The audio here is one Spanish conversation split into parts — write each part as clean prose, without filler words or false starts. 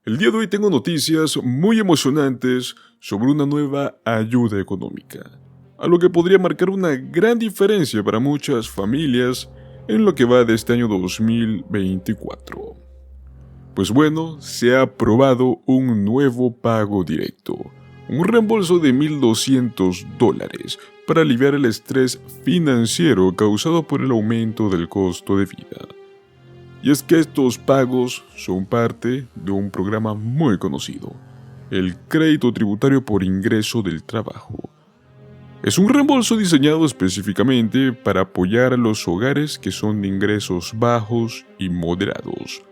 El día de hoy tengo noticias muy emocionantes sobre una nueva ayuda económica, algo que podría marcar una gran diferencia para muchas familias en lo que va de este año 2024. Pues bueno, se ha aprobado un nuevo pago directo, un reembolso de $1,200 para aliviar el estrés financiero causado por el aumento del costo de vida. Y es que estos pagos son parte de un programa muy conocido, el Crédito Tributario por Ingreso del Trabajo. Es un reembolso diseñado específicamente para apoyar a los hogares que son de ingresos bajos y moderados.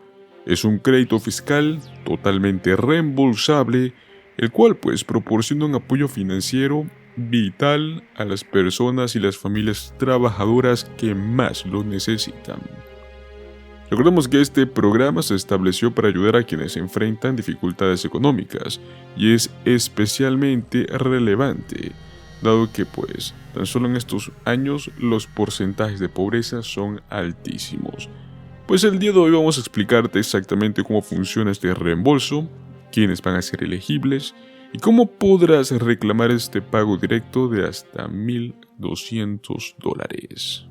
Es un crédito fiscal totalmente reembolsable, el cual proporciona un apoyo financiero vital a las personas y las familias trabajadoras que más lo necesitan. Recordemos que este programa se estableció para ayudar a quienes enfrentan dificultades económicas y es especialmente relevante, dado que tan solo en estos años los porcentajes de pobreza son altísimos. Pues el día de hoy vamos a explicarte exactamente cómo funciona este reembolso, quiénes van a ser elegibles y cómo podrás reclamar este pago directo de hasta $1,200.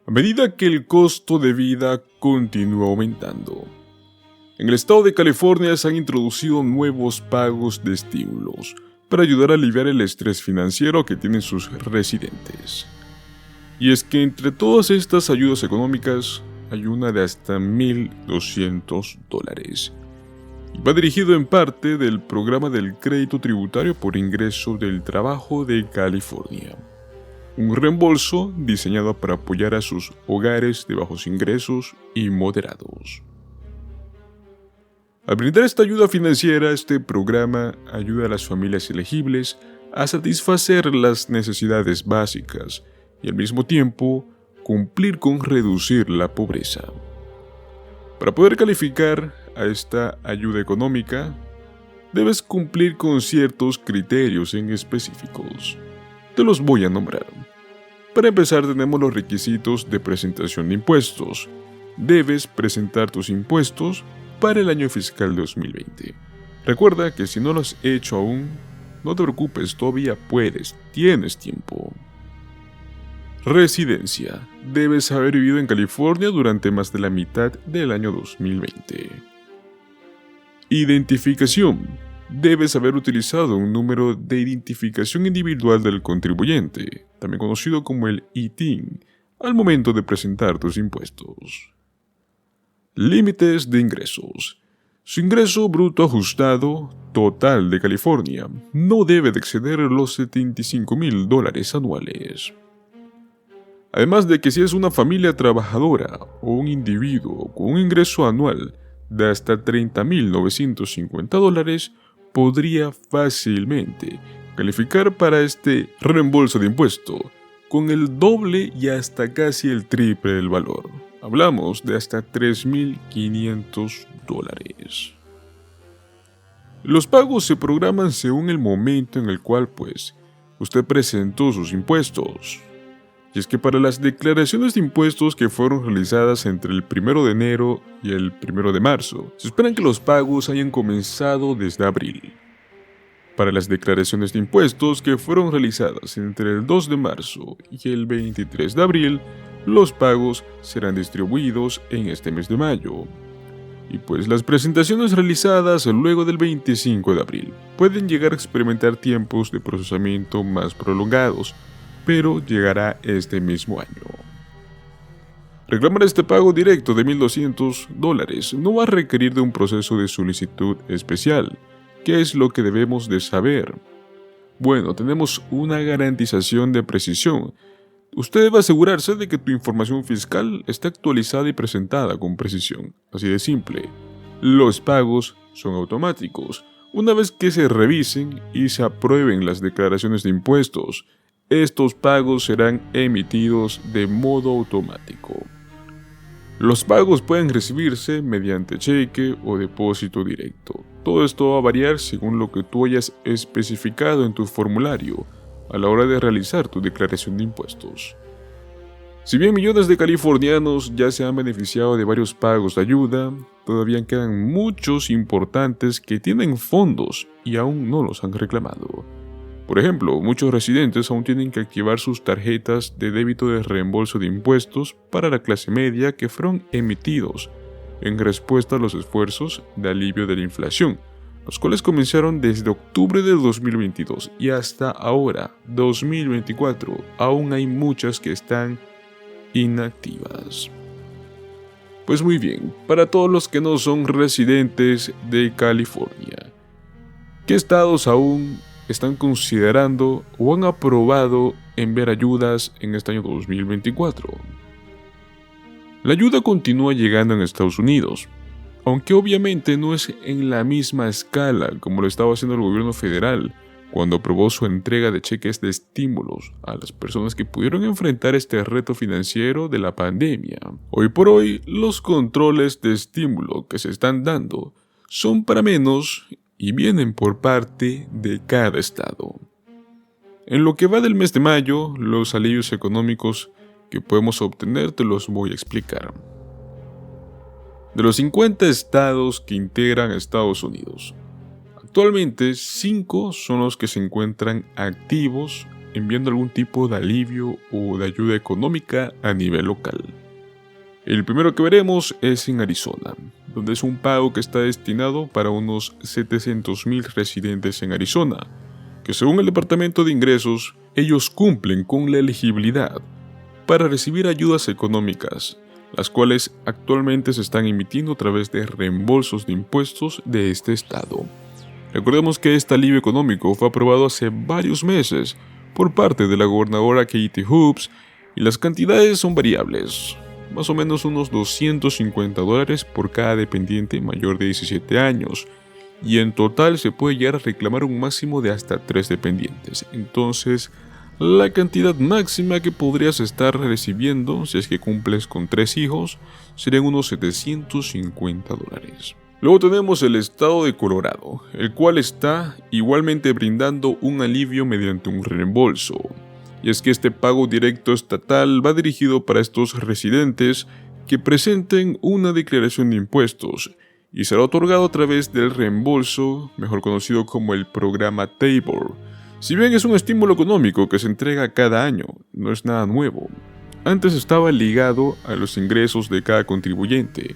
A medida que el costo de vida continúa aumentando, en el estado de California se han introducido nuevos pagos de estímulos para ayudar a aliviar el estrés financiero que tienen sus residentes. Y es que entre todas estas ayudas económicas hay una de hasta $1,200 y va dirigido en parte del programa del Crédito Tributario por Ingreso del Trabajo de California. Un reembolso diseñado para apoyar a sus hogares de bajos ingresos y moderados. Al brindar esta ayuda financiera, este programa ayuda a las familias elegibles a satisfacer las necesidades básicas y al mismo tiempo cumplir con reducir la pobreza. Para poder calificar a esta ayuda económica, debes cumplir con ciertos criterios en específicos. Te los voy a nombrar. Para empezar, tenemos los requisitos de presentación de impuestos. Debes presentar tus impuestos para el año fiscal 2020. Recuerda que si no lo has hecho aún, no te preocupes, todavía tienes tiempo. Residencia. Debes haber vivido en California durante más de la mitad del año 2020. Identificación. Debes haber utilizado un número de identificación individual del contribuyente, también conocido como el ITIN, al momento de presentar tus impuestos. Límites de ingresos. Su ingreso bruto ajustado total de California no debe de exceder los $75,000 anuales. Además de que si es una familia trabajadora o un individuo con un ingreso anual de hasta $30,950, podría fácilmente calificar para este reembolso de impuesto con el doble y hasta casi el triple del valor. Hablamos de hasta $3,500. Los pagos se programan según el momento en el cual usted presentó sus impuestos. Y es que para las declaraciones de impuestos que fueron realizadas entre el 1 de enero y el 1 de marzo, se esperan que los pagos hayan comenzado desde abril. Para las declaraciones de impuestos que fueron realizadas entre el 2 de marzo y el 23 de abril, los pagos serán distribuidos en este mes de mayo. Y las presentaciones realizadas luego del 25 de abril pueden llegar a experimentar tiempos de procesamiento más prolongados, pero llegará este mismo año. Reclamar este pago directo de $1,200 no va a requerir de un proceso de solicitud especial. ¿Qué es lo que debemos de saber? Bueno, tenemos una garantización de precisión. Usted debe asegurarse de que tu información fiscal está actualizada y presentada con precisión. Así de simple. Los pagos son automáticos. Una vez que se revisen y se aprueben las declaraciones de impuestos, estos pagos serán emitidos de modo automático. Los pagos pueden recibirse mediante cheque o depósito directo. Todo esto va a variar según lo que tú hayas especificado en tu formulario a la hora de realizar tu declaración de impuestos. Si bien millones de californianos ya se han beneficiado de varios pagos de ayuda, todavía quedan muchos importantes que tienen fondos y aún no los han reclamado. Por ejemplo, muchos residentes aún tienen que activar sus tarjetas de débito de reembolso de impuestos para la clase media que fueron emitidos en respuesta a los esfuerzos de alivio de la inflación, los cuales comenzaron desde octubre del 2022 y hasta ahora, 2024, aún hay muchas que están inactivas. Pues muy bien, para todos los que no son residentes de California, ¿qué estados aún están considerando o han aprobado enviar ayudas en este año 2024? La ayuda continúa llegando en Estados Unidos, aunque obviamente no es en la misma escala como lo estaba haciendo el gobierno federal cuando aprobó su entrega de cheques de estímulos a las personas que pudieron enfrentar este reto financiero de la pandemia. Hoy por hoy, los controles de estímulo que se están dando son para menos y vienen por parte de cada estado. En lo que va del mes de mayo, los alivios económicos que podemos obtener te los voy a explicar. De los 50 estados que integran a Estados Unidos, actualmente 5 son los que se encuentran activos enviando algún tipo de alivio o de ayuda económica a nivel local. El primero que veremos es en Arizona, donde es un pago que está destinado para unos 700,000 residentes en Arizona, que según el Departamento de Ingresos, ellos cumplen con la elegibilidad para recibir ayudas económicas, las cuales actualmente se están emitiendo a través de reembolsos de impuestos de este estado. Recordemos que este alivio económico fue aprobado hace varios meses por parte de la gobernadora Katie Hobbs y las cantidades son variables, más o menos unos $250 por cada dependiente mayor de 17 años, y en total se puede llegar a reclamar un máximo de hasta 3 dependientes. Entonces, la cantidad máxima que podrías estar recibiendo si es que cumples con 3 hijos serían unos $750. Luego tenemos el estado de Colorado, el cual está igualmente brindando un alivio mediante un reembolso. Y es que este pago directo estatal va dirigido para estos residentes que presenten una declaración de impuestos y será otorgado a través del reembolso, mejor conocido como el programa Tabor. Si bien es un estímulo económico que se entrega cada año, no es nada nuevo. Antes estaba ligado a los ingresos de cada contribuyente.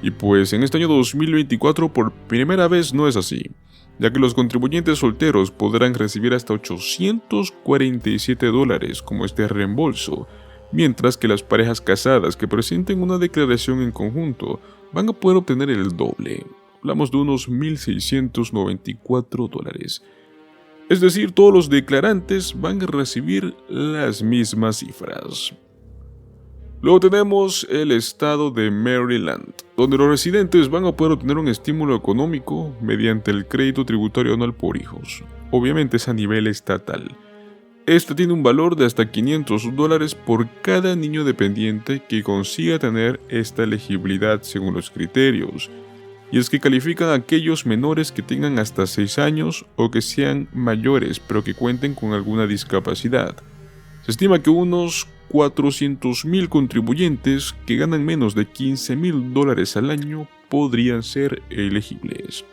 Y pues en este año 2024 por primera vez no es así, ya que los contribuyentes solteros podrán recibir hasta $847 como este reembolso, mientras que las parejas casadas que presenten una declaración en conjunto van a poder obtener el doble. Hablamos de unos $1,694. Es decir, todos los declarantes van a recibir las mismas cifras. Luego tenemos el estado de Maryland, donde los residentes van a poder obtener un estímulo económico mediante el crédito tributario anual por hijos. Obviamente es a nivel estatal. Este tiene un valor de hasta $500 por cada niño dependiente que consiga tener esta elegibilidad según los criterios. Y es que califican a aquellos menores que tengan hasta 6 años o que sean mayores pero que cuenten con alguna discapacidad. Se estima que unos 400,000 contribuyentes que ganan menos de $15,000 al año podrían ser elegibles.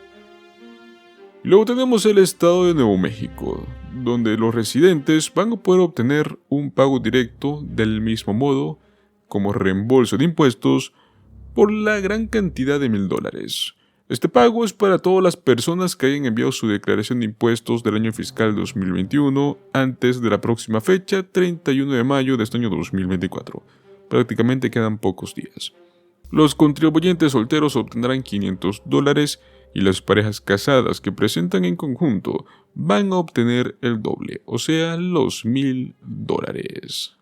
Luego tenemos el estado de Nuevo México, donde los residentes van a poder obtener un pago directo del mismo modo como reembolso de impuestos por la gran cantidad de $1,000. Este pago es para todas las personas que hayan enviado su declaración de impuestos del año fiscal 2021 antes de la próxima fecha, 31 de mayo de este año 2024. Prácticamente quedan pocos días. Los contribuyentes solteros obtendrán $500 y las parejas casadas que presentan en conjunto van a obtener el doble, o sea, los $1,000.